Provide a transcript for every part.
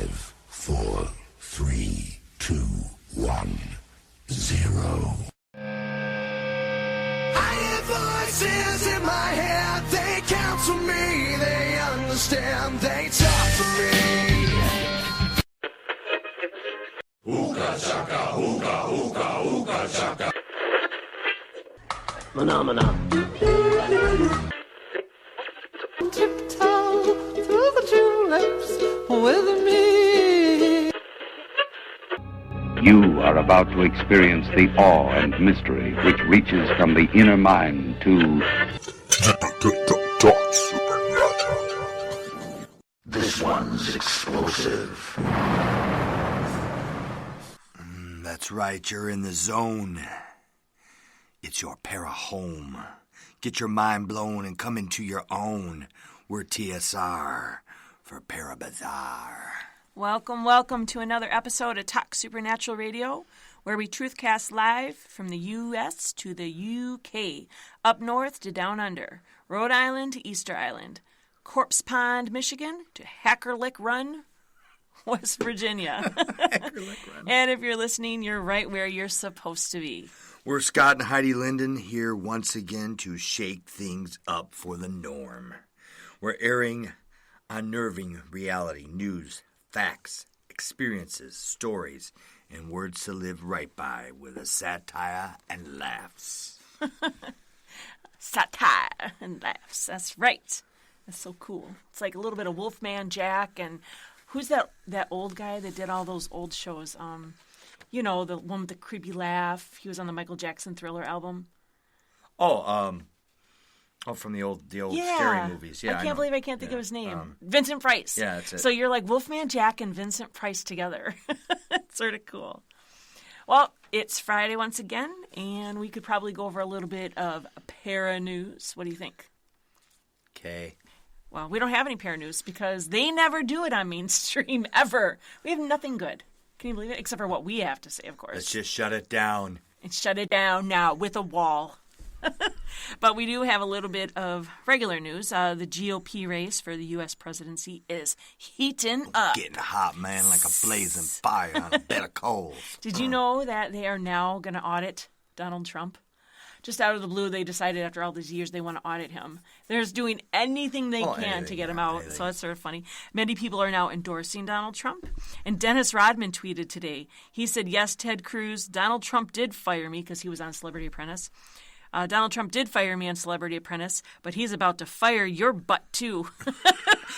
5, 4, 3, 2, 1, 0. I hear voices in my head, they counsel me, they understand, they talk to me. Hookah chaka, hookah, hookah, hookah chaka. Phenomena. Tiptoe through the tulips with me. You are about to experience the awe and mystery which reaches from the inner mind to This one's explosive. That's right, you're in the zone. It's your para home. Get your mind blown and come into your own. We're TSR for Para Bazaar. Welcome to another episode of Talk Supernatural Radio, where we truthcast live from the U.S. to the U.K., up north to down under, Rhode Island to Easter Island, Corpse Pond, Michigan to Hacker Lick Run, West Virginia. Hacker Lick Run. And if you're listening, you're right where you're supposed to be. We're Scott and Heidi Linden here once again to shake things up for the norm. We're airing unnerving reality, news, facts, experiences, stories, and words to live right by with a satire and laughs. Satire and laughs. That's right. That's so cool. It's like a little bit of Wolfman Jack and who's that old guy that did all those old shows? You know, the one with the creepy laugh. He was on the Michael Jackson Thriller album. From the old scary movies. Yeah, I can't believe I can't think of his name. Vincent Price. Yeah, that's it. So you're like Wolfman Jack and Vincent Price together. It's sort of cool. Well, it's Friday once again, and we could probably go over a little bit of para news. What do you think? Okay. Well, we don't have any para news because they never do it on mainstream ever. We have nothing good. Can you believe it? Except for what we have to say, of course. Let's just shut it down. And shut it down now with a wall. But we do have a little bit of regular news. The GOP race for the U.S. presidency is heating up. Getting hot, man, like a blazing fire on a bed of coals. Did you know that they are now going to audit Donald Trump? Just out of the blue, they decided after all these years they want to audit him. They're just doing anything they can to get him out, so that's sort of funny. Many people are now endorsing Donald Trump. And Dennis Rodman tweeted today. He said, yes, Ted Cruz, Donald Trump did fire me because he was on Celebrity Apprentice. Donald Trump did fire me on Celebrity Apprentice, but he's about to fire your butt, too.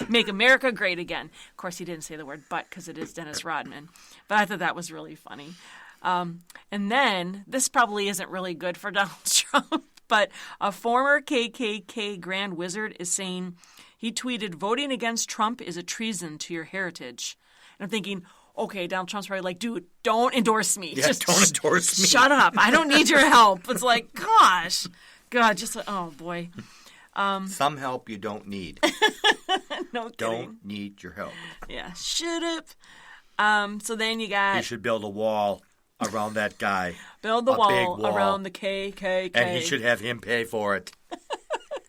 Make America great again. Of course, he didn't say the word butt because it is Dennis Rodman. But I thought that was really funny. And then, this probably isn't really good for Donald Trump, but a former KKK Grand Wizard is saying, he tweeted, voting against Trump is a treason to your heritage. And I'm thinking, okay, Donald Trump's probably like, dude, don't endorse me. Yeah, just don't endorse me. Shut up. I don't need your help. It's like, gosh. God, just, oh, boy. Some help you don't need. No kidding. Don't need your help. Yeah, shut up. So then you got... You should build a wall around that guy. Build the wall wall around the KKK. And he should have him pay for it.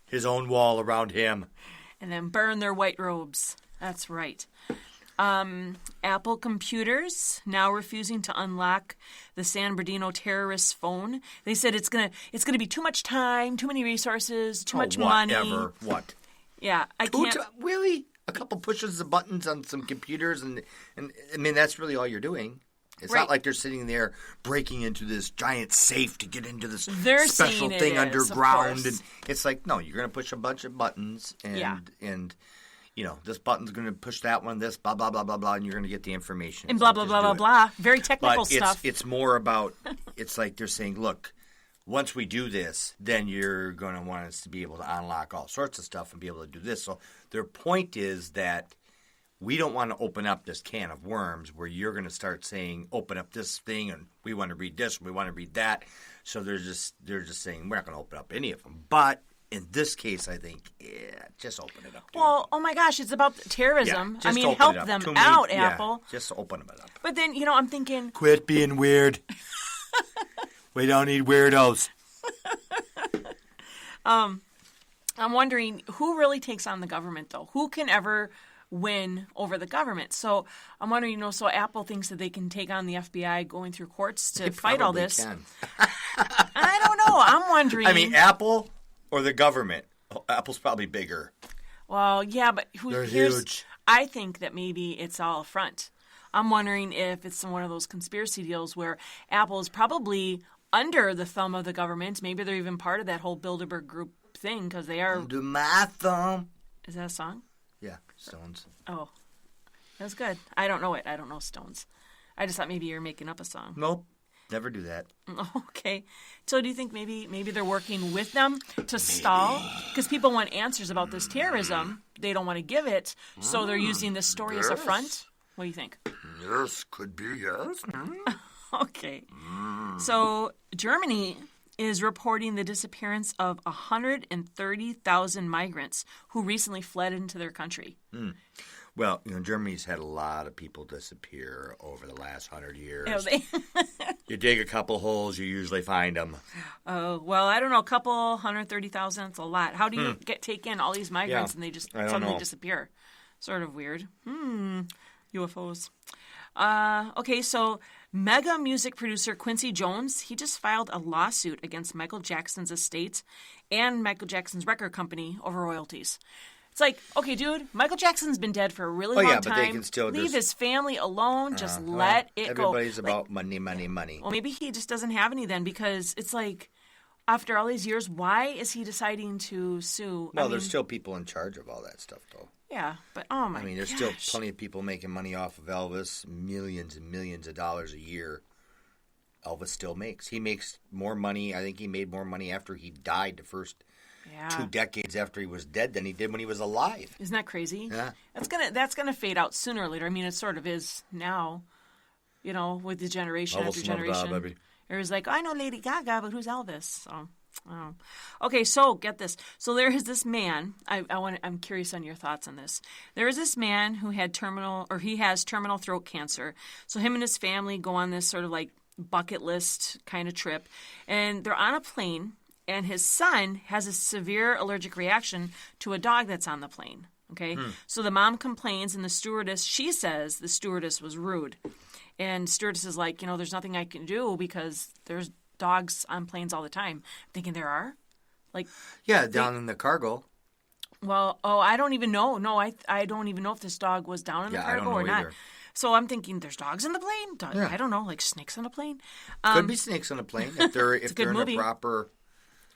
His own wall around him. And then burn their white robes. That's right. Apple computers now refusing to unlock the San Bernardino terrorist's phone. They said it's gonna be too much time, too many resources, too much money. What? Yeah, I can't. Really? A couple pushes of buttons on some computers, and I mean that's really all you're doing. It's right. Not like they're sitting there breaking into this giant safe to get into this they're special saying thing underground, and of it's like no, you're gonna push a bunch of buttons, and you know, this button's going to push that one, this, blah, blah, blah, blah, blah, and you're going to get the information. And blah, blah, blah, blah, blah. Very technical stuff. It's more about, it's like they're saying, look, once we do this, then you're going to want us to be able to unlock all sorts of stuff and be able to do this. So their point is that we don't want to open up this can of worms where you're going to start saying, open up this thing, and we want to read this, and we want to read that. So they're just saying, we're not going to open up any of them. But in this case, I think, just open it up. Dude. Well, oh my gosh, it's about terrorism. Yeah, help them out, Apple. Just open it up. But then, I'm thinking... Quit being weird. We don't need weirdos. I'm wondering, who really takes on the government, though? Who can ever win over the government. So I'm wondering, so Apple thinks that they can take on the FBI going through courts to fight all this. Can. I don't know. I'm wondering. I mean, Apple or the government? Oh, Apple's probably bigger. Well, yeah, but They're huge. I think that maybe it's all a front. I'm wondering if it's one of those conspiracy deals where Apple is probably under the thumb of the government. Maybe they're even part of that whole Bilderberg group thing because they are. Under my thumb. Is that a song? Yeah, Stones. Oh, that's good. I don't know it. I don't know Stones. I just thought maybe you're making up a song. Nope. Never do that. Okay. So do you think maybe they're working with them to stall? Because people want answers about this terrorism. They don't want to give it. So they're using this story as a front? What do you think? Yes, could be, yes. Okay. So Germany is reporting the disappearance of 130,000 migrants who recently fled into their country. Well, Germany's had a lot of people disappear over the last 100 years. You dig a couple holes, you usually find them. Oh, well, I don't know. 130,000, it's a lot. How do you take in all these migrants and they just suddenly disappear? Sort of weird. UFOs. Okay, so mega music producer Quincy Jones, he just filed a lawsuit against Michael Jackson's estate and Michael Jackson's record company over royalties. It's like, okay, dude, Michael Jackson's been dead for a really long time. But they can still leave his family alone. Just let it go. Everybody's about money, money, money. Well, maybe he just doesn't have any then because it's like, after all these years, why is he deciding to sue? Well, there's still people in charge of all that stuff, though. Yeah, but oh my there's still plenty of people making money off of Elvis, millions and millions of dollars a year. Elvis still makes. He makes more money. I think he made more money after he died the first 2 decades after he was dead than he did when he was alive. Isn't that crazy? Yeah. That's gonna fade out sooner or later. I mean, it sort of is now, with the generation after generation. It was like, I know Lady Gaga, but who's Elvis? So, okay, so get this. So there is this man. I'm curious on your thoughts on this. There is this man who has terminal throat cancer. So him and his family go on this sort of like bucket list kind of trip, and they're on a plane. And his son has a severe allergic reaction to a dog that's on the plane. Okay? So the mom complains, and she says the stewardess was rude. And stewardess is like, there's nothing I can do because there's dogs on planes all the time. I'm thinking there are? Down in the cargo. Well, I don't even know. No, I don't even know if this dog was down in the cargo or not. Either. So I'm thinking there's dogs on the plane? I don't know, like snakes on a plane? Could be snakes on a plane if they're in a proper...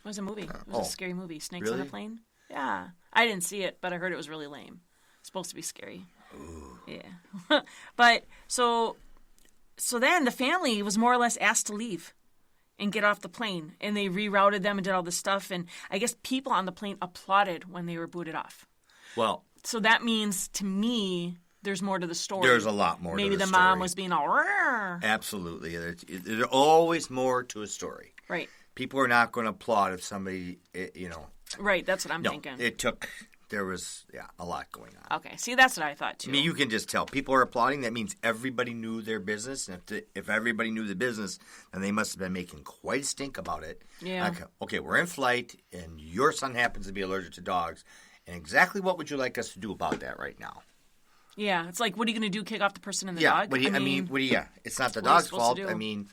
It was a movie. It was a scary movie. Snakes on a Plane? Yeah. I didn't see it, but I heard it was really lame. It's supposed to be scary. Ooh. Yeah. But so then the family was more or less asked to leave and get off the plane. And they rerouted them and did all this stuff. And I guess people on the plane applauded when they were booted off. Well. So that means, to me, there's more to the story. There's a lot more to the story. Maybe the mom was being all... Rrr. Absolutely. There's always more to a story. Right. People are not going to applaud if somebody, Right, that's what I'm thinking. There was a lot going on. Okay, see, that's what I thought, too. I mean, you can just tell. People are applauding. That means everybody knew their business. And if everybody knew the business, then they must have been making quite a stink about it. Yeah. Okay, we're in flight, and your son happens to be allergic to dogs. And exactly what would you like us to do about that right now? Yeah, it's like, what are you going to do, kick off the person and the dog? It's not the dog's fault. I mean,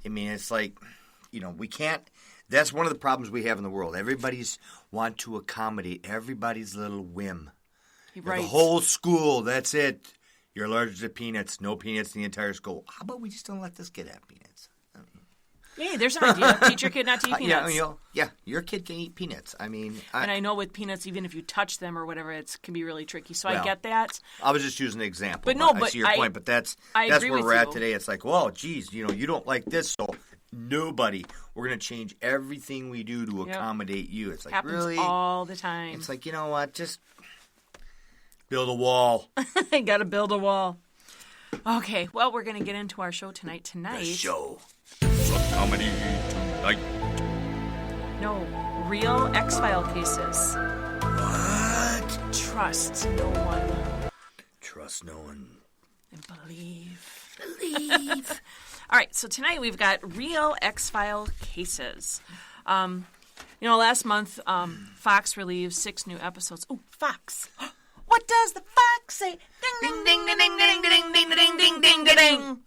it's like... we can't. That's one of the problems we have in the world. Everybody's want to accommodate everybody's little whim. Right. The whole school, that's it. You're allergic to peanuts. No peanuts in the entire school. How about we just don't let this kid have peanuts? Hey, there's an idea. Teach your kid not to eat peanuts. Your kid can eat peanuts. I mean... and I know with peanuts, even if you touch them or whatever, it can be really tricky. So I get that. I was just using an example. But no, I see your point. But that's where we're at today. It's like, well, geez, you don't like this, so... Nobody. We're going to change everything we do to accommodate you. It's like, happens really? All the time. It's like, you know what? Just build a wall. Got to build a wall. Okay, well, we're going to get into our show tonight. The show. Some comedy tonight. No, real X-File cases. What? Trust no one. Trust no one. And believe. All right, so tonight we've got real X-File cases. Last month, Fox released 6 new episodes. Oh, Fox. What does the fox say? Ding, ding, ding, ding, ding, ding, ding, ding, ding, ding, ding, ding, ding.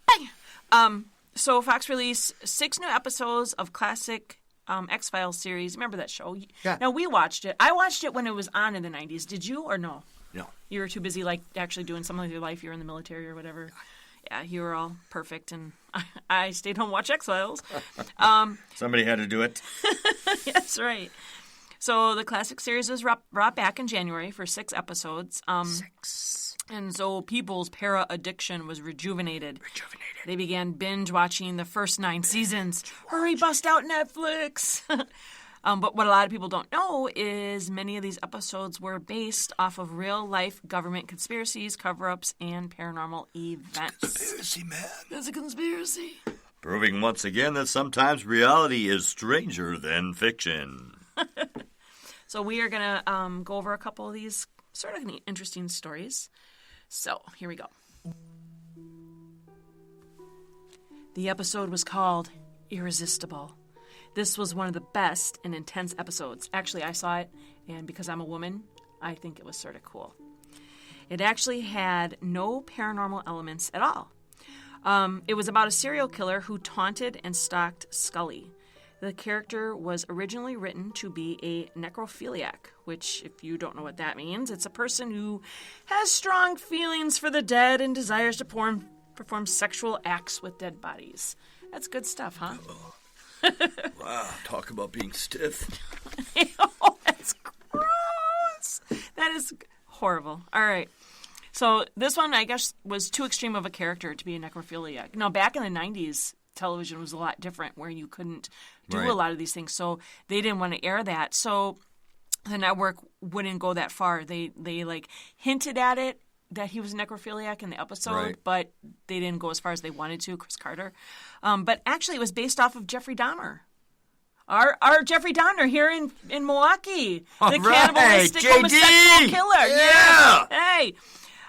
Bang. So Fox released 6 new episodes of classic X-Files series. Remember that show? Yeah. Now, we watched it. I watched it when it was on in the 90s. Did you or no? No. You were too busy, like, actually doing something with your life. You were in the military or whatever. Yeah, you were all perfect, and I stayed home and watched X-Files. Somebody had to do it. That's right. So the classic series was brought back in January for 6 episodes. 6. And so people's para-addiction was rejuvenated. They began binge-watching the first 9 seasons. Hurry, bust out Netflix! But what a lot of people don't know is many of these episodes were based off of real-life government conspiracies, cover-ups, and paranormal events. Conspiracy, man. There's a conspiracy. Proving once again that sometimes reality is stranger than fiction. So we are going to go over a couple of these sort of interesting stories. So here we go. The episode was called Irresistible. This was one of the best and intense episodes. Actually, I saw it, and because I'm a woman, I think it was sort of cool. It actually had no paranormal elements at all. It was about a serial killer who taunted and stalked Scully. The character was originally written to be a necrophiliac, which, if you don't know what that means, it's a person who has strong feelings for the dead and desires to perform sexual acts with dead bodies. That's good stuff, huh? Wow, talk about being stiff. Oh, that's gross. That is horrible. All right. So this one, I guess, was too extreme of a character to be a necrophiliac. Now, back in the 90s, television was a lot different where you couldn't do a lot of these things. So they didn't want to air that. So the network wouldn't go that far. They like hinted at it, that he was a necrophiliac in the episode, but they didn't go as far as they wanted to, Chris Carter. But actually, it was based off of Jeffrey Dahmer. Our Jeffrey Dahmer here in Milwaukee. The cannibalistic homosexual killer. Yeah. Hey.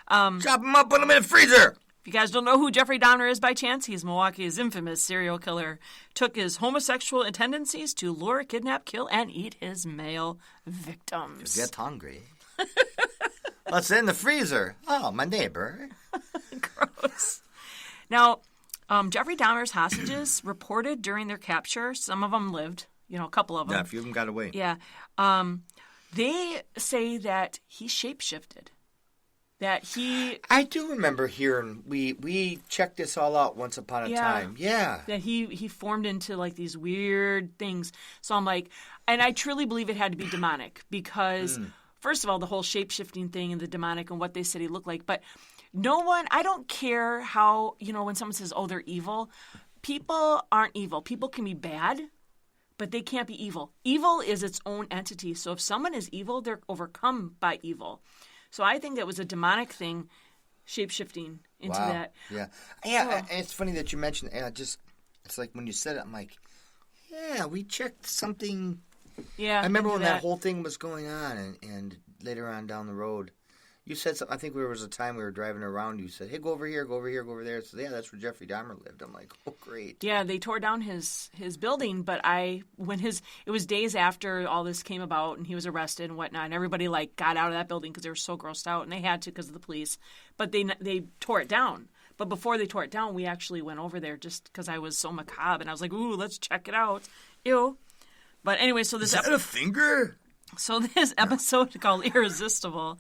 Chop him up, put him in a freezer. If you guys don't know who Jeffrey Dahmer is by chance, he's Milwaukee's infamous serial killer. Took his homosexual tendencies to lure, kidnap, kill, and eat his male victims. Get hungry. What's in the freezer? Oh, my neighbor. Gross. Now, Jeffrey Dahmer's hostages reported during their capture, some of them lived, a couple of them. Yeah, a few of them got away. Yeah. They say that he shapeshifted. I do remember hearing, we checked this all out once upon a time. Yeah. That he formed into like these weird things. So I'm like, and I truly believe it had to be demonic because, first of all, the whole shape-shifting thing and the demonic and what they said he looked like. But I don't care how, when someone says, oh, they're evil. People aren't evil. People can be bad, but they can't be evil. Evil is its own entity. So if someone is evil, they're overcome by evil. So I think that was a demonic thing, shape-shifting into that. Yeah. Yeah, it's funny that you mentioned it. It's like when you said it, I'm like, yeah, we checked something. Yeah. I remember when that whole thing was going on, and later on down the road, you said something. I think there was a time we were driving around. You said, hey, go over here, go over here, go over there. So, yeah, that's where Jeffrey Dahmer lived. I'm like, oh, great. Yeah, they tore down his building, but it was days after all this came about and he was arrested and whatnot, and everybody, got out of that building because they were so grossed out, and they had to because of the police. But they tore it down. But before they tore it down, we actually went over there just because I was so macabre, and I was like, ooh, let's check it out. Ew. But anyway, so this... Is that a finger? So this episode called Irresistible...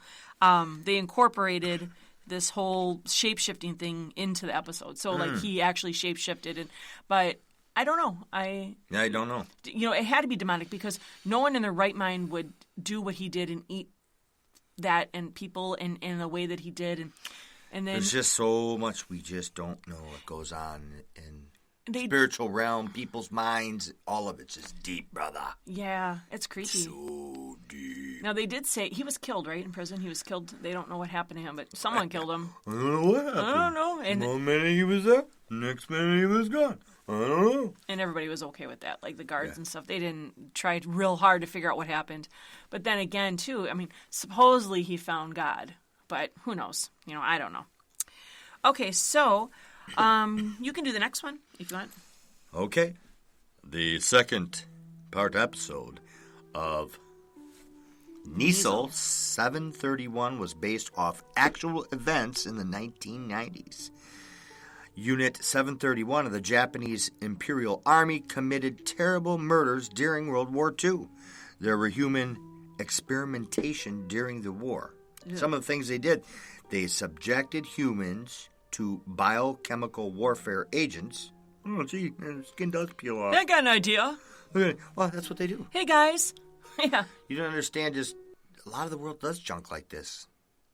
they incorporated this whole shape-shifting thing into the episode. So, he actually shape-shifted. But I don't know. I don't know. It had to be demonic because no one in their right mind would do what he did and eat that and people in the way that he did. And then there's just so much we just don't know what goes on in spiritual realm, people's minds. All of it's just deep, brother. Yeah, it's creepy. So deep. Now, they did say he was killed, right, in prison? He was killed. They don't know what happened to him, but someone killed him. I don't know what happened. I don't know. And one minute he was there, next minute he was gone. I don't know. And everybody was okay with that. Like the guards and stuff, they didn't try real hard to figure out what happened. But then again, too, supposedly he found God. But who knows? I don't know. Okay, so you can do the next one if you want. Okay. The second part episode of Niesel 731 was based off actual events in the 1990s. Unit 731 of the Japanese Imperial Army committed terrible murders during World War II. There were human experimentation during the war. Yeah. Some of the things they did, they subjected humans to biochemical warfare agents. Oh, gee, skin does peel off. I got an idea. Well, that's what they do. Hey, guys. Yeah. You don't understand, just a lot of the world does junk like this.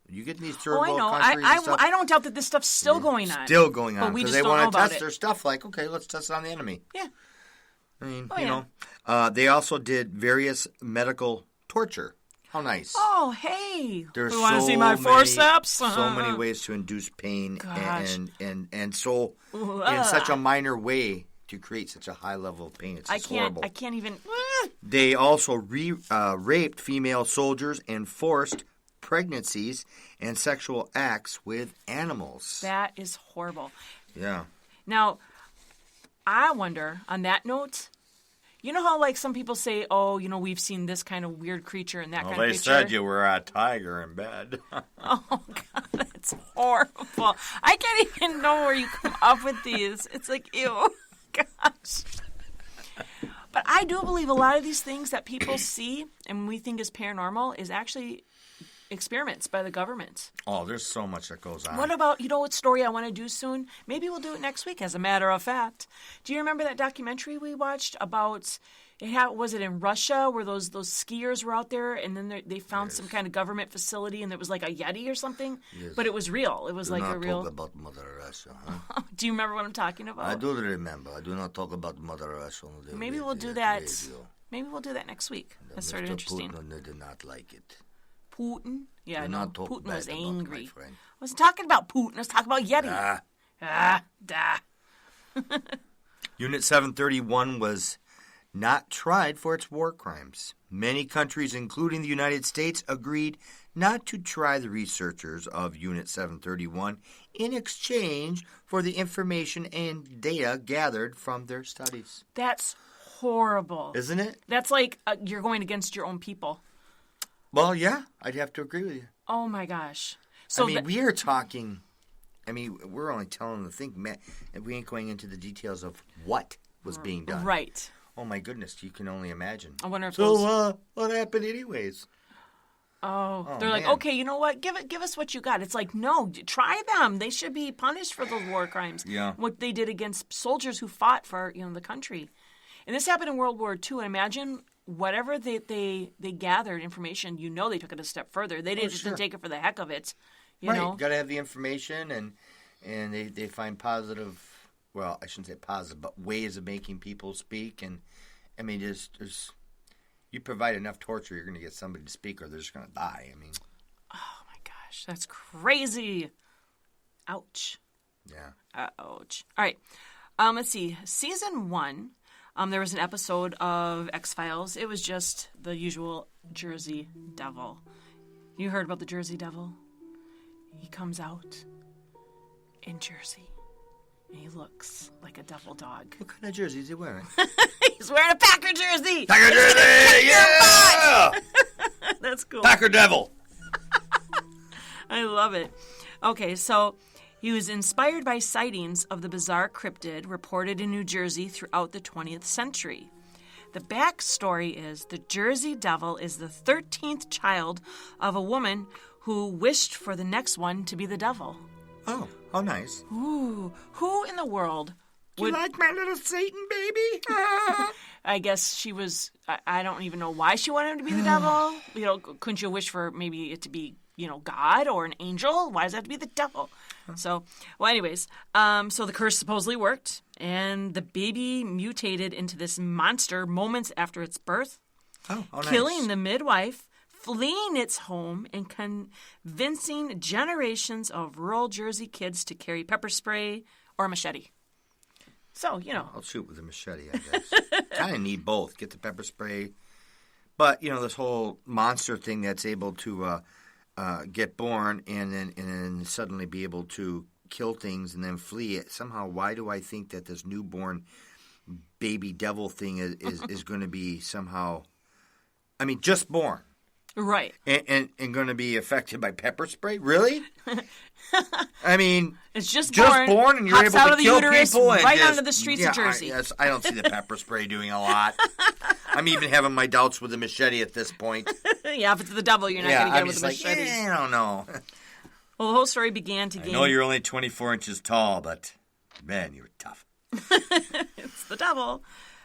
You get in these third world know. countries and stuff. I don't doubt that this stuff's still going on. Still going on. But we just they don't want know to about test their stuff like, okay, let's test it on the enemy. Yeah. I mean, you know. They also did various medical torture. How nice. Oh, hey. There's want to see my forceps? So many ways to induce pain and so in such a minor way to create such a high level of pain. It's horrible. I can't even. They also raped female soldiers and forced pregnancies and sexual acts with animals. That is horrible. Yeah. Now, I wonder, on that note, you know how like some people say, oh, you know, we've seen this kind of weird creature and that kind of creature? They said you were a tiger in bed. Oh, God, that's horrible. I can't even know where you come up with these. It's like, ew. Gosh. But I do believe a lot of these things that people see and we think is paranormal is actually experiments by the government. Oh, there's so much that goes on. What about, you know what story I want to do soon? Maybe we'll do it next week, as a matter of fact. Do you remember that documentary we watched about, was it in Russia, where those skiers were out there, and then they found some kind of government facility, and there was like a Yeti or something? Yes. But it was real. It was do like not a real... talk about Mother Russia, huh? Do you remember what I'm talking about? I do remember. I do not talk about Mother Russia. Maybe we'll do that. Maybe we'll do that next week. That's sort of interesting. Putin did not like it. Putin? Yeah, no. Putin was angry. I was talking about Putin. I was talking about Yeti. Unit 731 was not tried for its war crimes. Many countries, including the United States, agreed not to try the researchers of Unit 731 in exchange for the information and data gathered from their studies. That's horrible. Isn't it? That's like you're going against your own people. Well, yeah, I'd have to agree with you. Oh, my gosh. So we are talking, we're only telling the thing, and we ain't going into the details of what was being done. Right. Oh, my goodness, you can only imagine. I wonder if what happened anyways? Oh, they're like, okay, you know what? Give us what you got. It's like, no, try them. They should be punished for those war crimes. Yeah. What they did against soldiers who fought for, the country. And this happened in World War II. And imagine whatever they gathered information, they took it a step further. They didn't take it for the heck of it. You know? You got to have the information, and they find positive, well, I shouldn't say positive, but ways of making people speak. And, there's you provide enough torture, you're going to get somebody to speak or they're just going to die. Oh, my gosh. That's crazy. Ouch. Yeah. Ouch. All right. Let's see. Season 1. There was an episode of X-Files. It was just the usual Jersey Devil. You heard about the Jersey Devil? He comes out in Jersey, and he looks like a devil dog. What kind of jersey is he wearing? He's wearing a Packer jersey! Packer jersey! Yeah! That's cool. Packer Devil! I love it. Okay, so... he was inspired by sightings of the bizarre cryptid reported in New Jersey throughout the 20th century. The backstory is the Jersey Devil is the 13th child of a woman who wished for the next one to be the devil. Oh, how nice. Ooh, who in the world would... You like my little Satan baby? I guess she was... I don't even know why she wanted him to be the devil. Couldn't you wish for maybe it to be, God or an angel? Why does it have to be the devil? So, well, anyways, so the curse supposedly worked, and the baby mutated into this monster moments after its birth, killing the midwife, fleeing its home, and convincing generations of rural Jersey kids to carry pepper spray or a machete. So, I'll shoot with a machete, I guess. Kind of need both. Get the pepper spray. But, this whole monster thing that's able to... get born and then suddenly be able to kill things and then flee it. Somehow, why do I think that this newborn baby devil thing is going to be somehow... just born. Right. And going to be affected by pepper spray? Really? I mean, it's just born and you're hops able out to of the kill uterus, people and right just, onto the streets of Jersey. I don't see the pepper spray doing a lot. I'm even having my doubts with the machete at this point. Yeah, if it's the devil, you're not going to get it with a machete. I don't know. Well, the whole story began to gain... I know you're only 24 inches tall, but man, you were tough. It's the devil.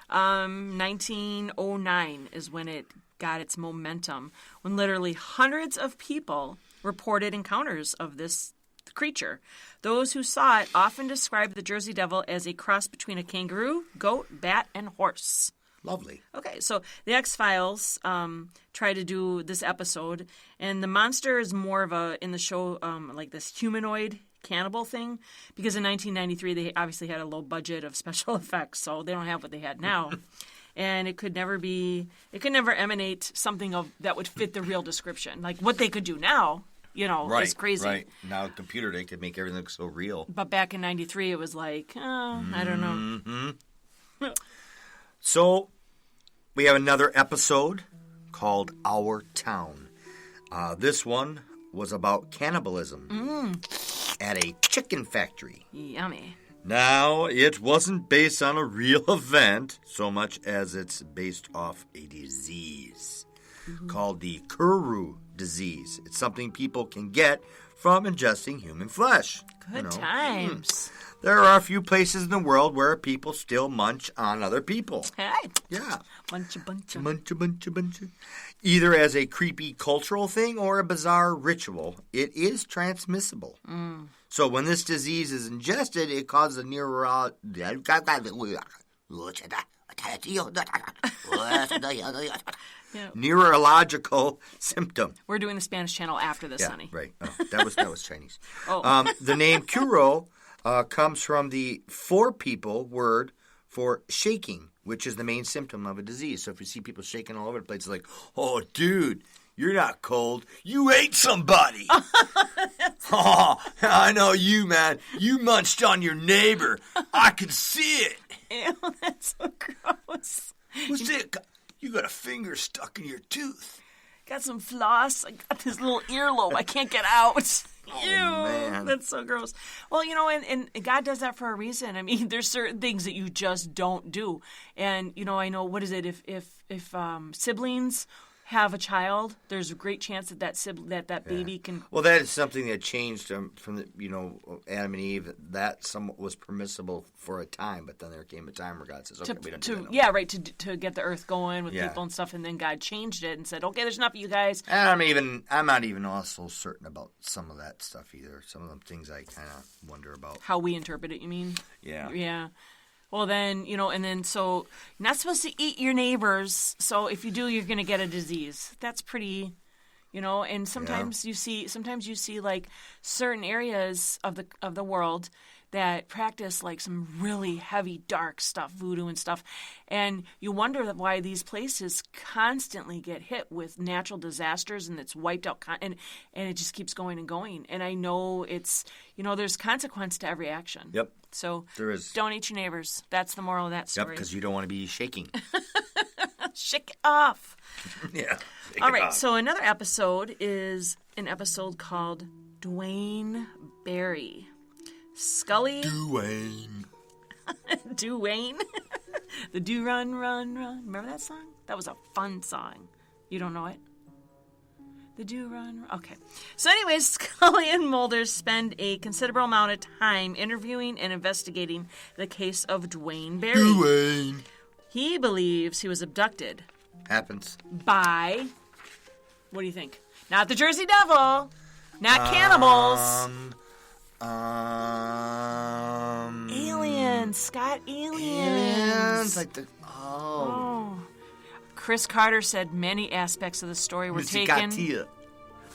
1909 is when it got its momentum, when literally hundreds of people reported encounters of this creature. Those who saw it often described the Jersey Devil as a cross between a kangaroo, goat, bat, and horse. Lovely. Okay, so the X-Files tried to do this episode, and the monster is more of a, in the show, like this humanoid cannibal thing, because in 1993 they obviously had a low budget of special effects, so they don't have what they had now. And it could never emanate something that would fit the real description. Like what they could do now, is crazy. Right. Now, computer, they could make everything look so real. But back in 93, it was like, I don't know. Mm-hmm. So, we have another episode called Our Town. This one was about cannibalism at a chicken factory. Yummy. Now, it wasn't based on a real event so much as it's based off a disease called the Kuru disease. It's something people can get from ingesting human flesh. Good times. There are a few places in the world where people still munch on other people. Hey. Yeah. Bunch. Munch. Either as a creepy cultural thing or a bizarre ritual, it is transmissible. So when this disease is ingested, it causes a neurological symptom. We're doing the Spanish channel after this, honey. Right. Oh, that was Chinese. Oh. The name Kuro comes from the four-people word for shaking, which is the main symptom of a disease. So if you see people shaking all over the place, it's like, oh, dude, you're not cold. You ate somebody. Oh, I know you, man. You munched on your neighbor. I could see it. Ew, that's so gross. What's it? You got a finger stuck in your tooth. Got some floss. I got this little earlobe I can't get out. Ew, man. That's so gross. Well, and God does that for a reason. I mean, there's certain things that you just don't do. And, I know, what is it, if siblings have a child, there's a great chance that baby can... Well, that is something that changed from the, Adam and Eve. That somewhat was permissible for a time, but then there came a time where God says, okay, we don't do that no more. Yeah, right, to get the earth going with people and stuff, and then God changed it and said, okay, there's enough of you guys. And I'm not even also certain about some of that stuff either. Some of them things I kind of wonder about. How we interpret it, you mean? Yeah. Yeah. Well, then, so you're not supposed to eat your neighbors. So if you do, you're going to get a disease. That's pretty, and sometimes you see like certain areas of the world that practice like some really heavy, dark stuff, voodoo and stuff. And you wonder why these places constantly get hit with natural disasters and it's wiped out, and it just keeps going and going. And I know it's, there's consequence to every action. Yep. So there is. Don't eat your neighbors. That's the moral of that story. Yep, because you don't want to be shaking. Shake it off. Yeah. All right, so another episode is an episode called Dwayne Barry. Scully. Dwayne. Dwayne. The Do Run, Run, Run. Remember that song? That was a fun song. You don't know it? The Do Run, Run. Okay. So anyways, Scully and Mulder spend a considerable amount of time interviewing and investigating the case of Dwayne Barry. Dwayne. He believes he was abducted. Happens. By, what do you think? Not the Jersey Devil. Not cannibals. Aliens. Scott, aliens. Like the... Oh. Chris Carter said many aspects of the story were Mr. taken... Katia.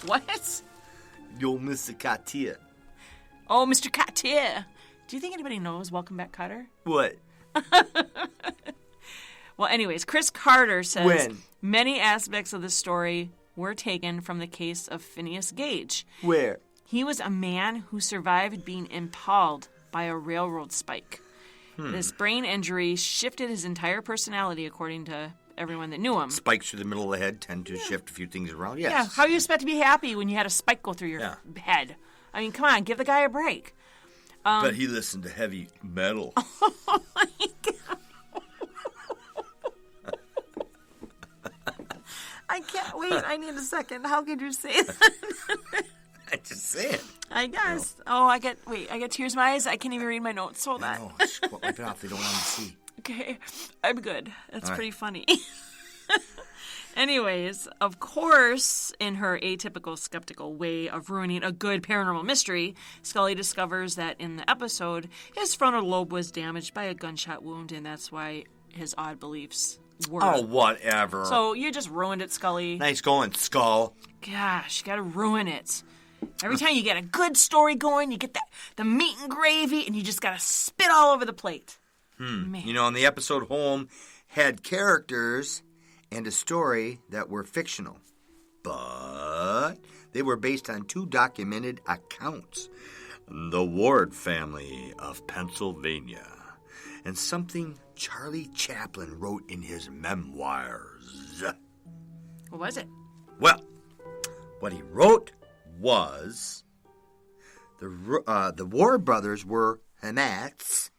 What? Yo, Mr. Katia. Oh, Mr. Carter. Do you think anybody knows Welcome Back, Kotter? What? Well, anyways, Chris Carter says When? Many aspects of the story were taken from the case of Phineas Gage. Where? He was a man who survived being impaled by a railroad spike. This brain injury shifted his entire personality, according to everyone that knew him. Spikes through the middle of the head tend to shift a few things around. Yes. Yeah, how are you supposed to be happy when you had a spike go through your head? I mean, come on, give the guy a break. But he listened to heavy metal. Oh, my God. I can't wait. I need a second. How could you say that? I just say it. I guess. Oh, I get tears in my eyes. I can't even read my notes. Hold on. No, wipe it off. They don't want to see. Okay, I'm good. That's pretty funny. Anyways, of course, in her atypical skeptical way of ruining a good paranormal mystery, Scully discovers that in the episode, his frontal lobe was damaged by a gunshot wound, and that's why his odd beliefs were. Oh, whatever. So you just ruined it, Scully. Nice going, Skull. Gosh, you gotta ruin it. Every time you get a good story going, you get the meat and gravy, and you just gotta spit all over the plate. Man. You know, in the episode Home had characters and a story that were fictional, but they were based on 2 documented accounts. The Ward family of Pennsylvania, and something Charlie Chaplin wrote in his memoirs. What was it? Well, what he wrote was the Ward brothers were Hemets.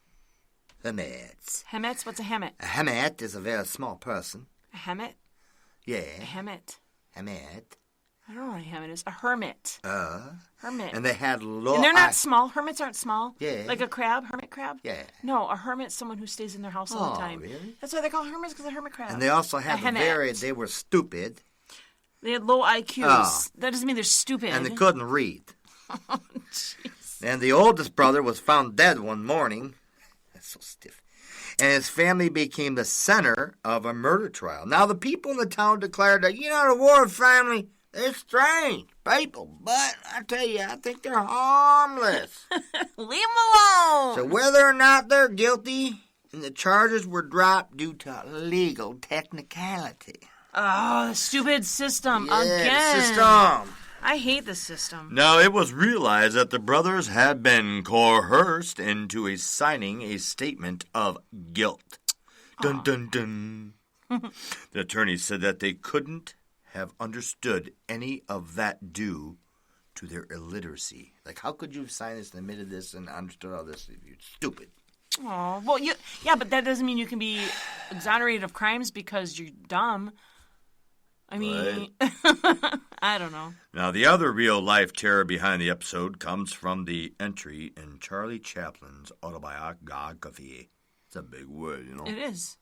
Hemets? What's a hemet? A Hemet is a very small person. A hemet? Yeah. A hemet. Hemet. I don't know what a hemet is. A hermit. Hermit. And they had And they're not small. Hermits aren't small. Yeah. Like a crab? Hermit crab? Yeah. No, a hermit's someone who stays in their house all the time. Really? That's why they're called hermits, because they're hermit crabs. And they also had they were stupid. They had low IQs. That doesn't mean they're stupid. And they couldn't read. Oh, jeez. And the oldest brother was found dead one morning. That's so stiff. And his family became the center of a murder trial. Now, the people in the town declared that, the Ward family, they're strange people. But I tell you, I think they're harmless. Leave them alone. So whether or not they're guilty, and the charges were dropped due to legal technicality. Oh, the stupid system again. The system. I hate the system. Now, it was realized that the brothers had been coerced into signing a statement of guilt. Dun, dun, dun. The attorney said that they couldn't have understood any of that due to their illiteracy. Like, how could you have signed this and admitted this and understood all this? You're stupid. Oh, well, yeah, but that doesn't mean you can be exonerated of crimes because you're dumb. I mean, I don't know. Now, the other real-life terror behind the episode comes from the entry in Charlie Chaplin's autobiography. It's a big word, It is.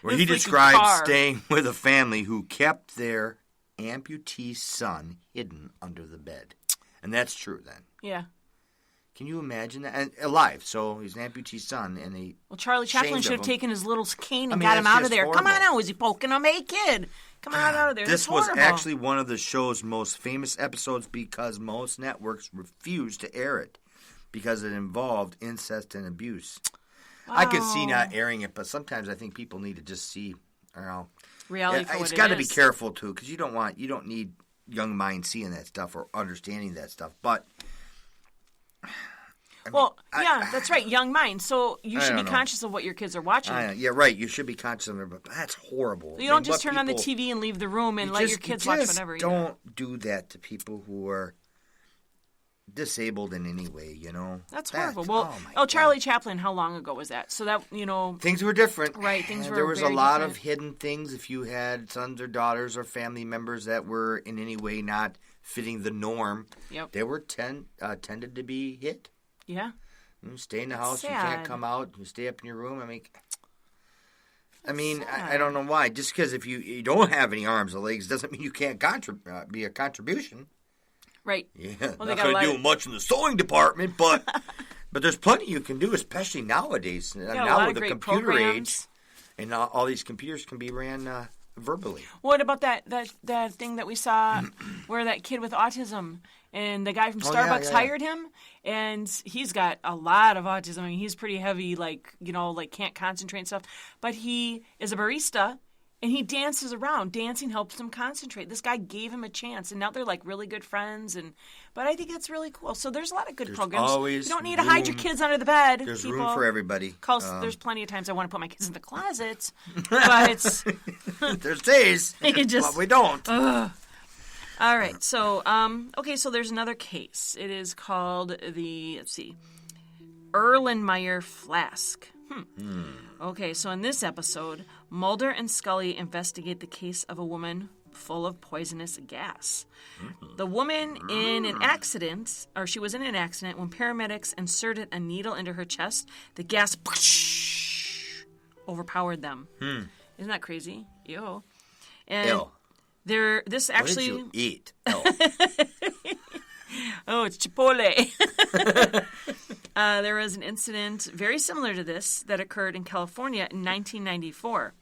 Where he describes staying with a family who kept their amputee son hidden under the bed. And that's true, then. Yeah. Can you imagine that? And alive, so he's an amputee son, and he... Well, Charlie Chaplin should have taken his little cane and got him out of there. Horrible. Come on out. Was he poking him? Hey, kid. Come on out of there. This was actually one of the show's most famous episodes because most networks refused to air it because it involved incest and abuse. Wow. I could see not airing it, but sometimes I think people need to just see, reality for what it is. It's got to be careful, too, because you don't need young minds seeing that stuff or understanding that stuff, but... that's right, young minds. So you should be conscious of what your kids are watching. Yeah, right. You should be conscious of it, but that's horrible. You don't just turn on the TV and leave the room and let your kids watch whatever. Don't do that to people who are disabled in any way, That's horrible. Well, Charlie Chaplin, how long ago was that? So that, things were different. Right, things were There was very a lot different. of hidden things if you had sons or daughters or family members that were in any way not fitting the norm. Yep. They were tended to be hit. Yeah. You stay in the house. Sad. You can't come out. You stay up in your room. I don't know why. Just because if you don't have any arms or legs doesn't mean you can't be a contribution. Right. Yeah. Well, not going to do much in the sewing department, but there's plenty you can do, especially nowadays. Now with the computer programs. age, and all these computers can be ran verbally. What about that thing that we saw where that kid with autism and the guy from Starbucks hired him, and he's got a lot of autism. I mean, he's pretty heavy, like can't concentrate and stuff. But he is a barista, And he dances around. Dancing helps him concentrate. This guy gave him a chance, and now they're like really good friends. But I think that's really cool. So there's a lot of good programs. Always you don't need to hide your kids under the bed. There's room for everybody. There's plenty of times I want to put my kids in the closet, but there's days, but we don't. All right. So so there's another case. It is called the Erlenmeyer Flask. Okay, so in this episode, Mulder and Scully investigate the case of a woman full of poisonous gas. The woman she was in an accident when paramedics inserted a needle into her chest. The gas overpowered them. Isn't that crazy? Ew. And Ew. This actually. What did you eat? Ew. Oh, it's Chipotle. There was an incident very similar to this that occurred in California in 1994.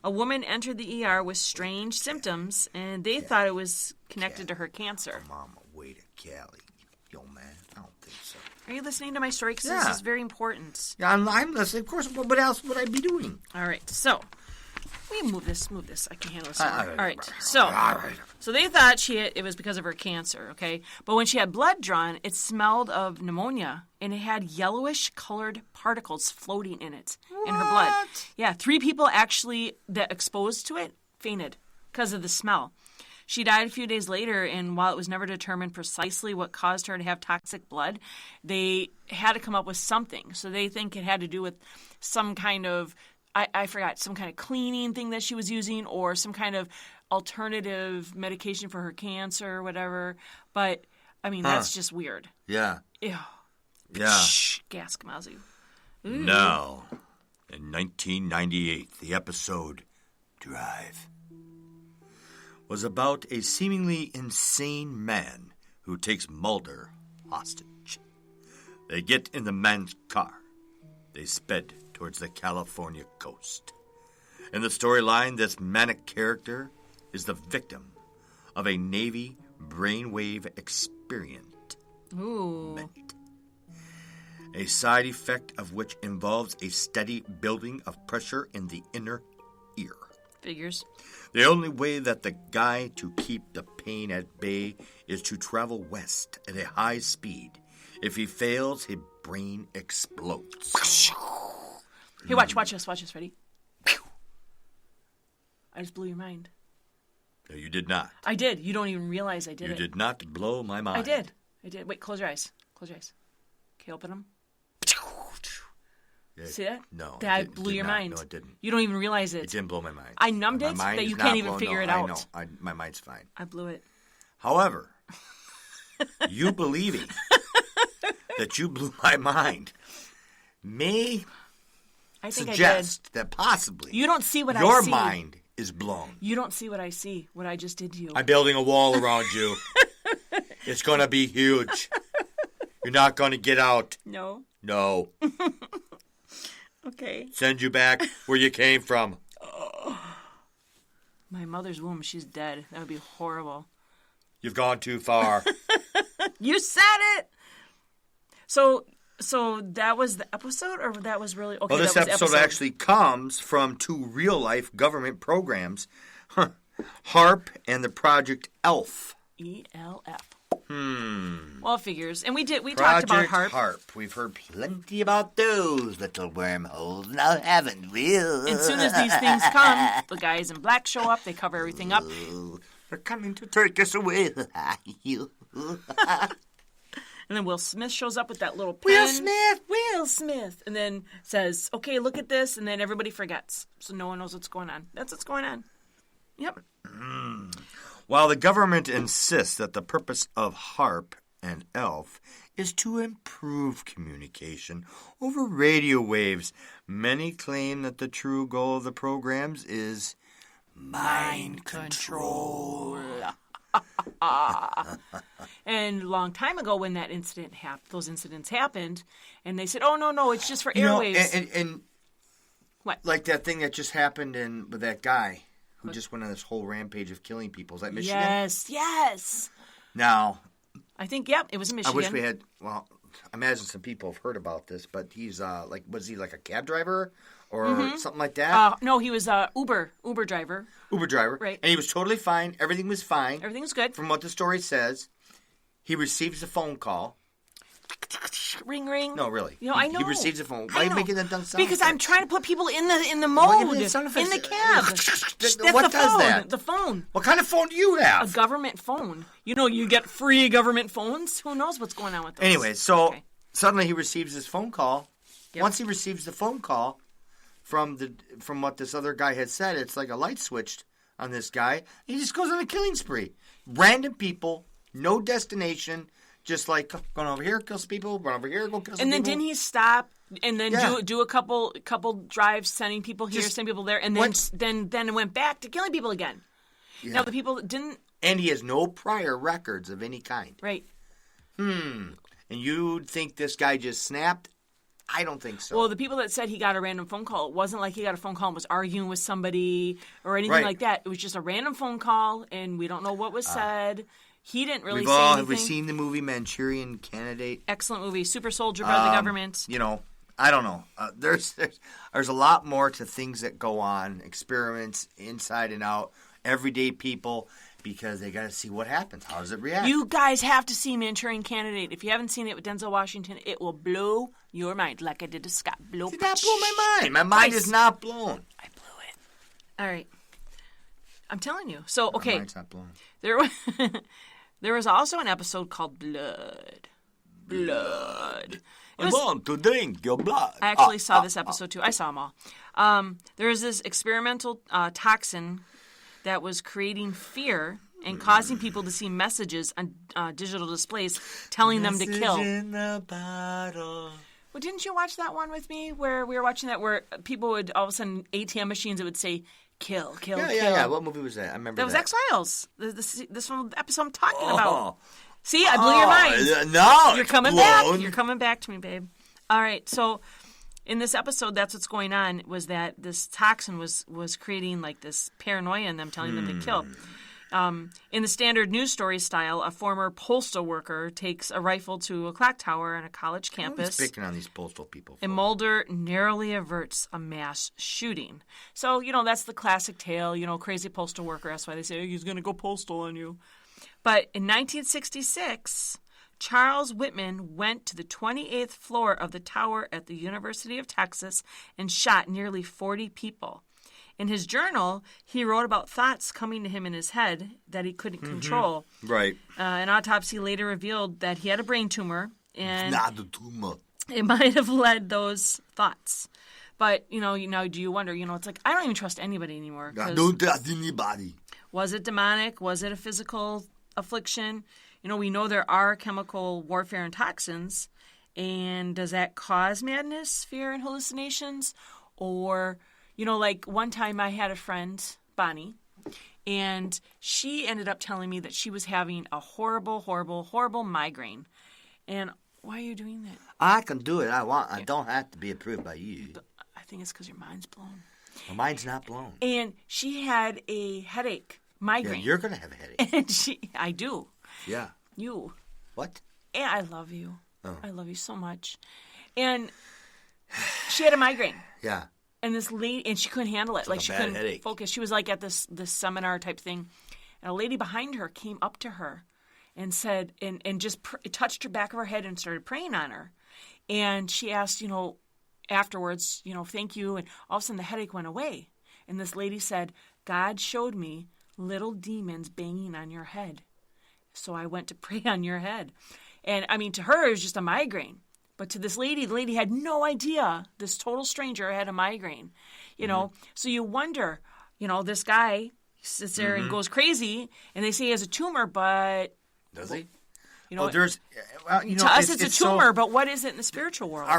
A woman entered the ER with strange symptoms, and they thought it was connected to her cancer. Mama, wait a Cali. Yo, man, I don't think so. Are you listening to my story? Because this is very important. Yeah, I'm listening. Of course, what else would I be doing? All right, so we move this. I can handle this. All right. So they thought it was because of her cancer, okay? But when she had blood drawn, it smelled of pneumonia, and it had yellowish-colored particles floating in it, in her blood. Yeah, 3 people actually that exposed to it fainted because of the smell. She died a few days later, and while it was never determined precisely what caused her to have toxic blood, they had to come up with something. So they think it had to do with some kind of I forgot, some kind of cleaning thing that she was using or some kind of alternative medication for her cancer or whatever. But, I mean, that's just weird. Yeah. Ew. Yeah. Gas come out of you. Now, in 1998, the episode Drive was about a seemingly insane man who takes Mulder hostage. They get in the man's car. They sped towards the California coast. In the storyline, this manic character is the victim of a Navy brainwave experiment. Ooh. A side effect of which involves a steady building of pressure in the inner ear. Figures. The only way that the guy to keep the pain at bay is to travel west at a high speed. If he fails, his brain explodes. Hey, watch this, ready? I just blew your mind. No, you did not. I did. You don't even realize I did it. You did not blow my mind. I did. Wait, close your eyes. Okay, open them. See that? No. That blew your mind. No, it didn't. You don't even realize it. It didn't blow my mind. I numbed it that you can't even figure it out. I know. My mind's fine. I blew it. However, you believing that you blew my mind may suggest that possibly you don't see what I see. Your mind is blown. You don't see what I see, what I just did to you. I'm building a wall around you. It's going to be huge. You're not going to get out. No. Okay. Send you back where you came from. My mother's womb, she's dead. That would be horrible. You've gone too far. You said it! So that was the episode, or that was really... Okay, well, this episode actually comes from 2 real-life government programs, HARP and the Project ELF. ELF. Well, it figures. And we talked about Project HARP. We've heard plenty about those little wormholes, now haven't we? And as soon as these things come, the guys in black show up, they cover everything up. They're coming to take us away. And then Will Smith shows up with that little pen. Will Smith. And then says, okay, look at this. And then everybody forgets. So no one knows what's going on. That's what's going on. Yep. While the government insists that the purpose of HARP and ELF is to improve communication over radio waves, many claim that the true goal of the programs is mind control. And a long time ago when that those incidents happened, and they said, oh, no, it's just for airwaves. And what? Like that thing that just happened with that guy who just went on this whole rampage of killing people. Is that Michigan? Yes. Now, I think, it was in Michigan. I wish we had, I imagine some people have heard about this, but he's was he like a cab driver or something like that. No, he was a Uber driver. Uber driver. Right. And he was totally fine. Everything was fine. Everything was good. From what the story says, he receives a phone call. Ring, ring. No, really. I know. He receives a phone. Why are you making that dumb sound? Because I'm trying to put people in the Why mode, you in sound effects? the cab. That's What the does phone. that? The phone. What kind of phone do you A have? government phone. You get free government phones. Who knows what's going on with those? Anyway, so Okay. suddenly he receives this phone call. Yep. Once he receives the phone call from what this other guy had said, it's like a light switched on this guy. He just goes on a killing spree. Random people, no destination, just like going over here, kill some people, run over here, go kill some And then people. didn't he stop and then Yeah. do a couple drives, sending people here, sending people there, and then went back to killing people again? Yeah. Now the people that didn't. And he has no prior records of any kind. Right. And you'd think this guy just snapped? I don't think so. Well, the people that said he got a random phone call, it wasn't like he got a phone call and was arguing with somebody or anything Right. like that. It was just a random phone call, and we don't know what was said. He didn't really We've say all anything. have we seen the movie Manchurian Candidate? Excellent movie. Super soldier by the government. I don't know. There's a lot more to things that go on, experiments inside and out, everyday people, because they got to see what happens. How does it react? You guys have to see Manchurian Candidate. If you haven't seen it with Denzel Washington, it will blow your mind like I did to Scott. Did not blow my mind. My mind is not blown. I blew it. All right. I'm telling you. So, okay. My mind's not blown. There was also an episode called Blood. Blood. I want to drink your blood. I actually saw this episode too. I saw them all. There was this experimental toxin that was creating fear and causing people to see messages on digital displays telling them to kill. In the bottle. Well, didn't you watch that one with me where we were watching that where people would all of a sudden ATM machines that would say kill, kill, kill. Yeah. What movie was that? I remember That was X-Files. This one episode I'm talking about. Oh. See, I blew your mind. No, You're coming back. You're coming back to me, babe. All right. So in this episode, that's what's going on, was that this toxin was creating like this paranoia in them, telling them to kill. In the standard news story style, a former postal worker takes a rifle to a clock tower on a college campus. Picking on these postal people. And Mulder narrowly averts a mass shooting. So, that's the classic tale, crazy postal worker. That's why they say, he's going to go postal on you. But in 1966, Charles Whitman went to the 28th floor of the tower at the University of Texas and shot nearly 40 people. In his journal, he wrote about thoughts coming to him in his head that he couldn't control. Right. An autopsy later revealed that he had a brain tumor, and Not a tumor. it might have led those thoughts. But, now do you wonder, it's like, I don't even trust anybody anymore. I don't trust anybody. Was it demonic? Was it a physical affliction? We know there are chemical warfare and toxins. And does that cause madness, fear, and hallucinations? Or, like one time I had a friend, Bonnie, and she ended up telling me that she was having a horrible, horrible, horrible migraine. And why are you doing that? I can do it. I want. I don't have to be approved by you. I think it's because your mind's blown. My mind's not blown. And she had a headache, migraine. Yeah, you're gonna have a headache. And I do. Yeah. You. What? And I love you. Oh. I love you so much. And she had a migraine. Yeah. And this lady, and she couldn't handle it. like a she bad couldn't headache. focus. She was like at this seminar type thing. And a lady behind her came up to her and said, and just touched her back of her head and started praying on her. And she asked, afterwards, thank you. And all of a sudden the headache went away. And this lady said, God showed me little demons banging on your head. So I went to pray on your head. And I mean, to her, it was just a migraine. But to this lady, the lady had no idea this total stranger had a migraine. So you wonder, this guy sits there and goes crazy, and they say he has a tumor, but Does he? there's to us it's a tumor, but what is it in the spiritual world?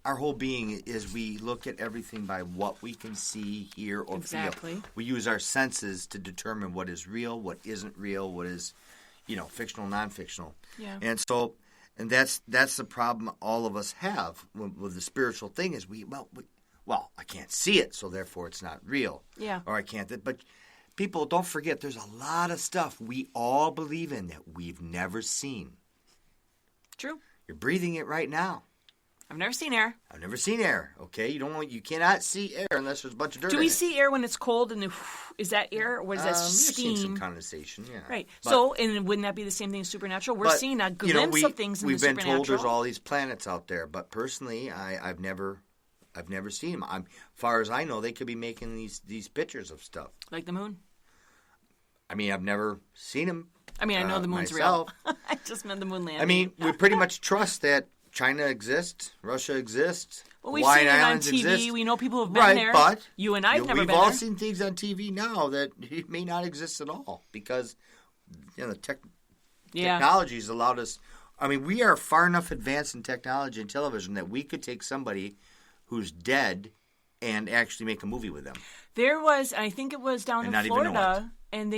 Our whole being is we look at everything by what we can see, hear, or Exactly. feel. We use our senses to determine what is real, what isn't real, what is, fictional, non-fictional. Yeah. And that's the problem all of us have with the spiritual thing is well, I can't see it, so therefore it's not real. Yeah. Or I can't. But people, don't forget, there's a lot of stuff we all believe in that we've never seen. True. You're breathing it right now. I've never seen air. I've never seen air. Okay, you cannot see air unless there's a bunch of dirt. Do in we it. see air when it's cold and is that air or is that You're steam? seeing some condensation, yeah. Right. But, And wouldn't that be the same thing as supernatural? We're seeing a glimpse of things in the supernatural. We've been told there's all these planets out there, but personally, I've never seen them. As far as I know, they could be making these pictures of stuff. Like the moon? I mean, I've never seen them. I mean, I know the moon's myself. real. I just meant the moon landing. I mean, we pretty much trust that China exists, Russia exists, well, we've Hawaiian seen it on Islands TV. exist. We know people who've been Right, there. but you and I've never been there. We've all seen things on TV now that it may not exist at all because the technology's allowed us. I mean, we are far enough advanced in technology and television that we could take somebody who's dead and actually make a movie with them. There was, I think it was down And in not even know Florida, and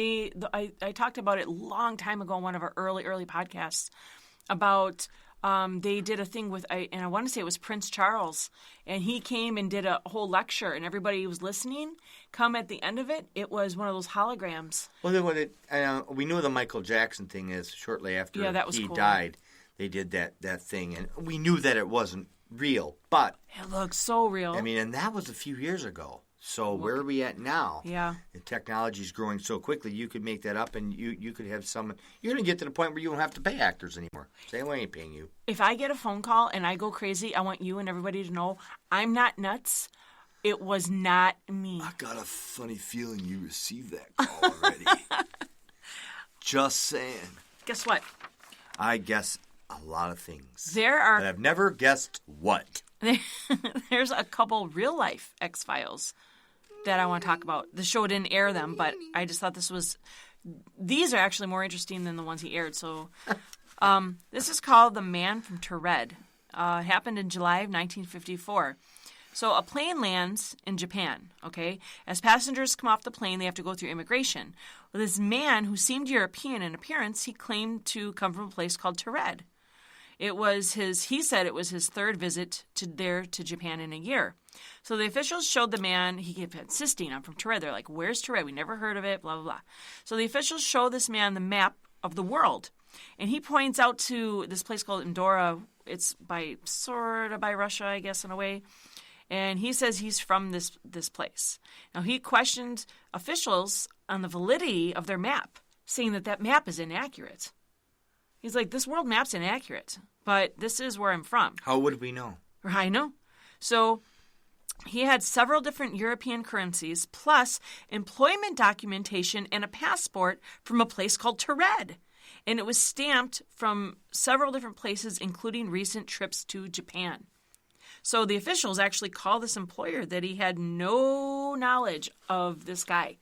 I talked about it a long time ago on one of our early podcasts about they did a thing with, and I want to say it was Prince Charles, and he came and did a whole lecture, and everybody was listening. Come at the end of it, it was one of those holograms. Well, we knew the Michael Jackson thing is shortly after he died. They did that thing, and we knew that it wasn't real, but it looks so real. I mean, and that was a few years ago. So where are we at now? Yeah. The technology is growing so quickly, you could make that up, and you could have someone. You're going to get to the point where you don't have to pay actors anymore. Say, well, I ain't paying you. If I get a phone call and I go crazy, I want you and everybody to know I'm not nuts. It was not me. I got a funny feeling you received that call already. Just saying. Guess what? I guess a lot of things. There are. But I've never guessed what. There's a couple real life X-Files that I want to talk about. The show didn't air them, but I just thought these are actually more interesting than the ones he aired. So this is called The Man from Tered. Happened in July of 1954. So a plane lands in Japan, okay? As passengers come off the plane, they have to go through immigration. Well, this man who seemed European in appearance, he claimed to come from a place called Tered. He said it was his third visit to Japan in a year. So the officials showed the man, he kept insisting, I'm from Tered. They're like, where's Tered? We never heard of it, blah, blah, blah. So the officials show this man the map of the world. And he points out to this place called Andorra. It's sort of by Russia, I guess, in a way. And he says he's from this place. Now, he questioned officials on the validity of their map, saying that map is inaccurate. He's like, this world map's inaccurate, but this is where I'm from. How would we know? I know. So he had several different European currencies, plus employment documentation and a passport from a place called Tered. And it was stamped from several different places, including recent trips to Japan. So the officials actually called this employer that he had no knowledge of this guy.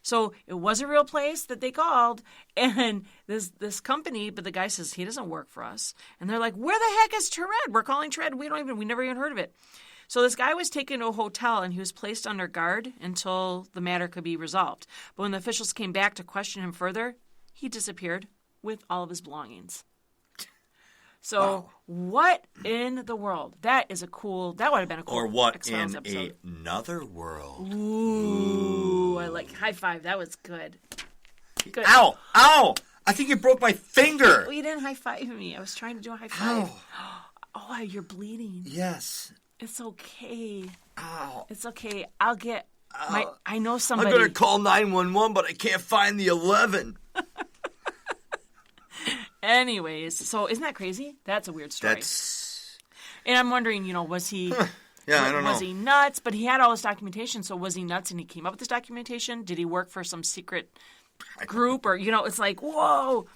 So it was a real place that they called, and this company, but the guy says he doesn't work for us. And they're like, where the heck is Tered? We're calling Tered. We never even heard of it. So this guy was taken to a hotel, and he was placed under guard until the matter could be resolved. But when the officials came back to question him further, he disappeared with all of his belongings. So wow. What in the world? That would have been a cool Or what X-Files in episode. Another world? Ooh, I like high five. That was good. Good. Ow! Ow! I think you broke my finger. Well, you didn't high five me. I was trying to do a high five. Oh, you're bleeding. Yes. It's okay. Ow. It's okay. I'll get I know somebody. I'm going to call 911, but I can't find the 11. Anyways, so isn't that crazy? That's a weird story. And I'm wondering, was he... I don't know. Was he nuts? But he had all this documentation, so was he nuts and he came up with this documentation? Did he work for some secret group? Or, it's like, whoa.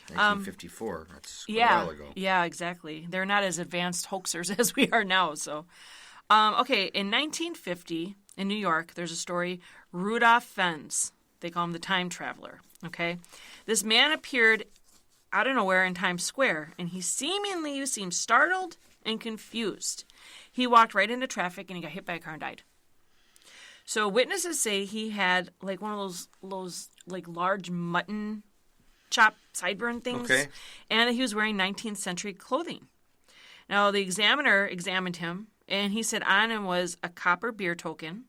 1954. That's a while ago. Yeah, exactly. They're not as advanced hoaxers as we are now. So, okay, in 1950, in New York, there's a story, Rudolph Fens. They call him the time traveler, okay? This man appeared out of nowhere in Times Square, and he seemed startled and confused. He walked right into traffic, and he got hit by a car and died. So witnesses say he had like one of those like large mutton chop sideburn things, okay, and he was wearing 19th century clothing. Now the examiner examined him, and he said on him was a copper beer token,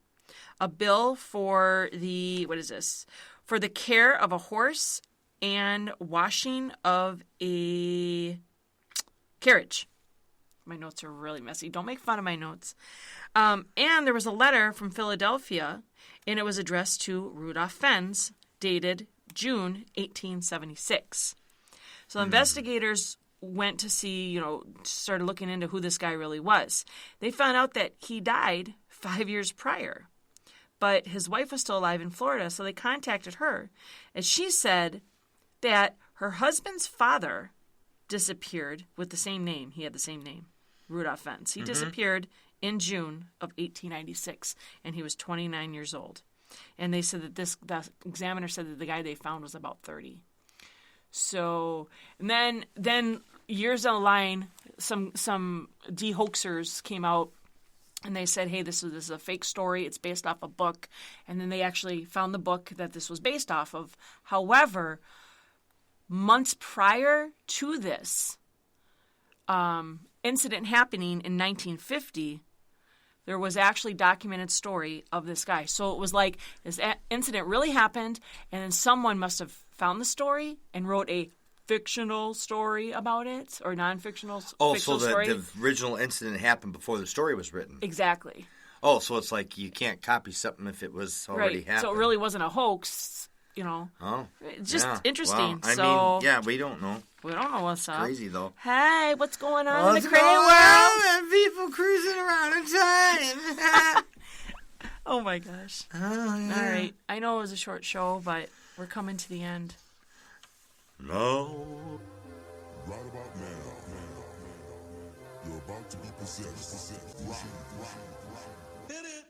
a bill for for the care of a horse and washing of a carriage. My notes are really messy. Don't make fun of my notes. And there was a letter from Philadelphia, and it was addressed to Rudolph Fens, dated June 1876. So investigators went to see, started looking into who this guy really was. They found out that he died 5 years prior, but his wife was still alive in Florida, so they contacted her, and she said that her husband's father disappeared with the same name. He had the same name, Rudolph Fens. He disappeared in June of 1896, and he was 29 years old. And they said that the examiner said that the guy they found was about 30. So, and then years down the line, some de-hoaxers came out and they said, hey, this is a fake story. It's based off a book. And then they actually found the book that this was based off of. However, months prior to this incident happening in 1950, there was actually documented story of this guy. So it was like this incident really happened, and then someone must have found the story and wrote a fictional story about it, or non-fictional fictional story. The original incident happened before the story was written. Exactly. Oh, so it's like you can't copy something if it was already happened. So it really wasn't a hoax, Oh. It's just interesting. Well, we don't know. We don't know what's up. Crazy, though. Hey, what's going on in the cray world? People cruising around in time. Oh, my gosh. Oh, yeah. All right. I know it was a short show, but we're coming to the end. No. Right about now, you're about to be possessed. Hit it.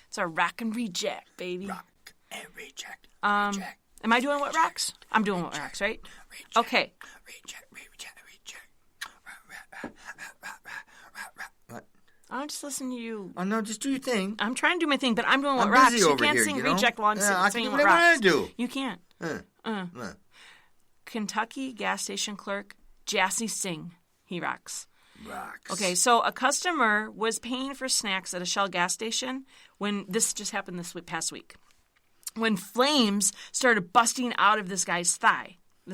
It's a rock and reject, baby. Rock and reject. Am I doing what rocks? I'm doing what rocks, right? Reject, okay. Reject. What? I'm just listening to you. Oh, no, just do your thing. I'm trying to do my thing, but I'm doing what I'm rocks. busy You over can't here, sing you know? reject while I'm I singing can what do what I rocks. do. You can't. Kentucky gas station clerk Jassy Singh. He rocks. Rocks. Okay, so a customer was paying for snacks at a Shell gas station when this just happened past week. When flames started busting out of this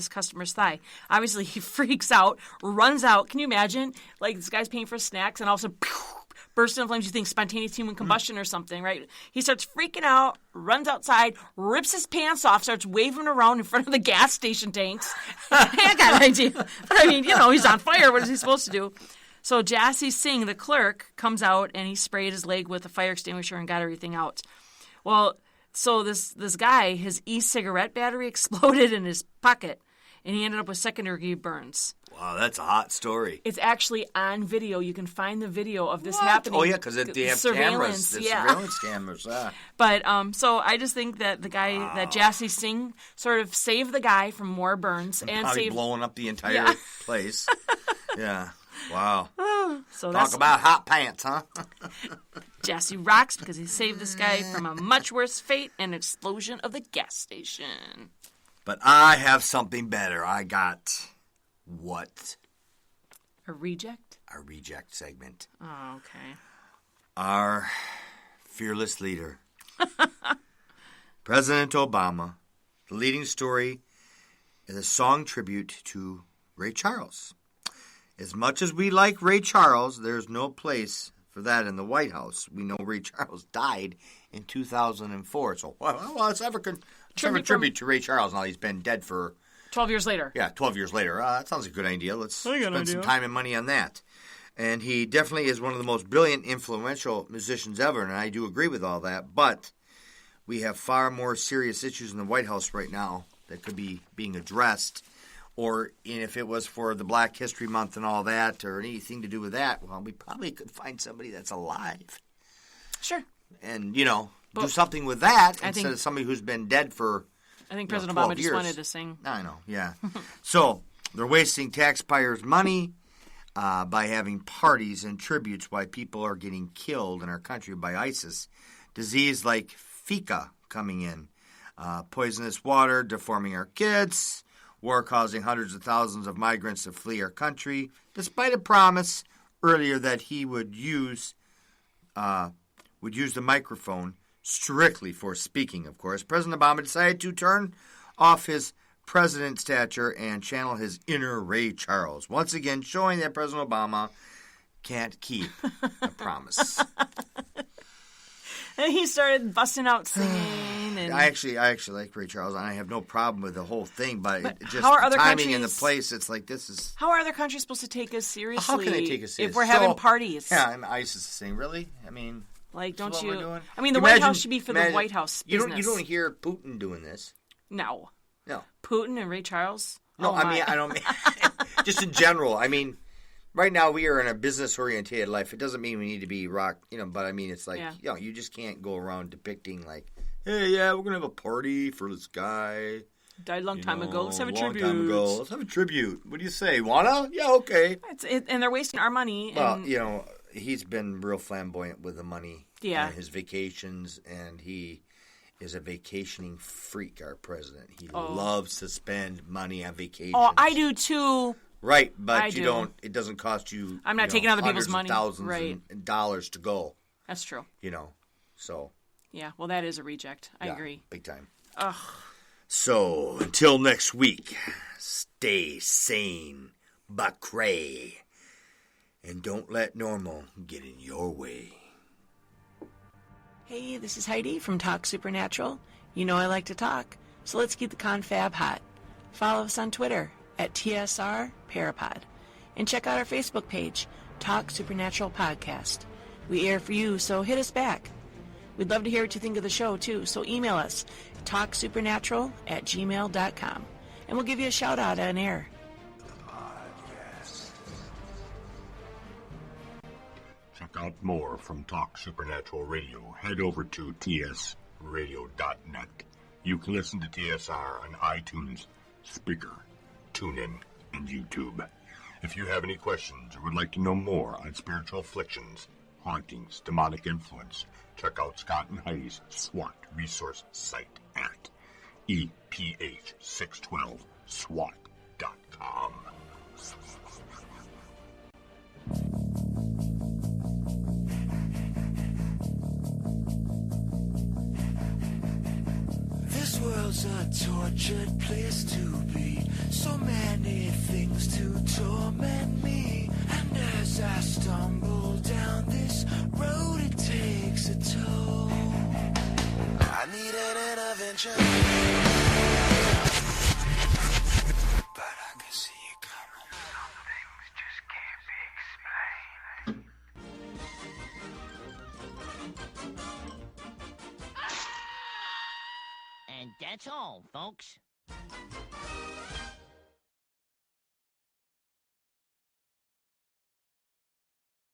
customer's thigh. Obviously, he freaks out, runs out. Can you imagine? Like, this guy's paying for snacks, and all of a sudden, bursts into flames. You think spontaneous human combustion or something, right? He starts freaking out, runs outside, rips his pants off, starts waving around in front of the gas station tanks. I got an idea. But I mean, he's on fire. What is he supposed to do? So Jassy Singh, the clerk, comes out, and he sprayed his leg with a fire extinguisher and got everything out. Well, so this guy, his e-cigarette battery exploded in his pocket, and he ended up with second-degree burns. Wow, that's a hot story. It's actually on video. You can find the video of this happening. Oh, yeah, because they have cameras. Surveillance cameras. But so I just think that the guy, that Jassy Singh, sort of saved the guy from more burns. And probably blowing up the entire place. Yeah. Wow. So Talk about hot pants, huh? Jassy rocks because he saved this guy from a much worse fate, an explosion of the gas station. But I have something better. I got what? A reject? A reject segment. Oh, okay. Our fearless leader, President Obama. The leading story is a song tribute to Ray Charles. As much as we like Ray Charles, there's no place for that in the White House. We know Ray Charles died in 2004. So, let's have a tribute to Ray Charles. Now he's been dead for 12 years later. Yeah, 12 years later. That sounds like a good idea. Let's spend some time and money on that. And he definitely is one of the most brilliant, influential musicians ever, and I do agree with all that. But we have far more serious issues in the White House right now that could be being addressed. Or if it was for the Black History Month and all that, or anything to do with that, well, we probably could find somebody that's alive. Sure. And, do something with that instead of somebody who's been dead for I think President Obama just wanted to sing. I know, yeah. So they're wasting taxpayers' money by having parties and tributes while people are getting killed in our country by ISIS. Disease like Fika coming in, poisonous water deforming our kids, war causing hundreds of thousands of migrants to flee our country, despite a promise earlier that he would would use the microphone strictly for speaking, of course, President Obama decided to turn off his president stature and channel his inner Ray Charles, once again showing that President Obama can't keep a promise. And he started busting out singing. And I actually like Ray Charles, and I have no problem with the whole thing, but it just how are the other timing and the countries- place, it's like this is... how are other countries supposed to take us seriously? How can they take us seriously? if we're having parties? Yeah, and ISIS is saying, really? I mean... Like, this is don't what we're you... doing? I mean, the White House should be for the White House business. You don't hear Putin doing this. No. No. Putin and Ray Charles? No, Oh, I mean, I don't mean... just in general, I mean... Right now, we are in a business-oriented life. It doesn't mean we need to be rock, but I mean, it's like, you just can't go around depicting like, hey, yeah, we're going to have a party for this guy. Died a long time ago. Let's have a tribute. Time ago. Let's have a tribute. What do you say? Wanna? Yeah, okay. And they're wasting our money. Well, he's been real flamboyant with the money. Yeah. And his vacations, and he is a vacationing freak, our president. He loves to spend money on vacations. Oh, I do too. Right, but I you do. don't. It doesn't cost you. I'm not taking other people's hundreds money. of thousands Right. and dollars to go. That's true. So. Yeah, well, that is a reject. I agree. Big time. Ugh. So until next week, stay sane, but cray, and don't let normal get in your way. Hey, this is Heidi from Talk Supernatural. You know I like to talk, so let's keep the confab hot. Follow us on Twitter at TSR Parapod. And check out our Facebook page, Talk Supernatural Podcast. We air for you, so hit us back. We'd love to hear what you think of the show, too, so email us, talksupernatural@gmail.com, and we'll give you a shout-out on air. Check out more from Talk Supernatural Radio. Head over to tsradio.net. You can listen to TSR on iTunes, Spreaker, TuneIn, and YouTube. If you have any questions or would like to know more on spiritual afflictions, hauntings, demonic influence, check out Scott and Heidi's SWAT resource site at EPH612SWAT.com. This world's a tortured place to be. So many things to torment me. And as I stumble down this road, it takes a toll. I need an intervention. But I can see it coming. Some things just can't be explained. And that's all, folks.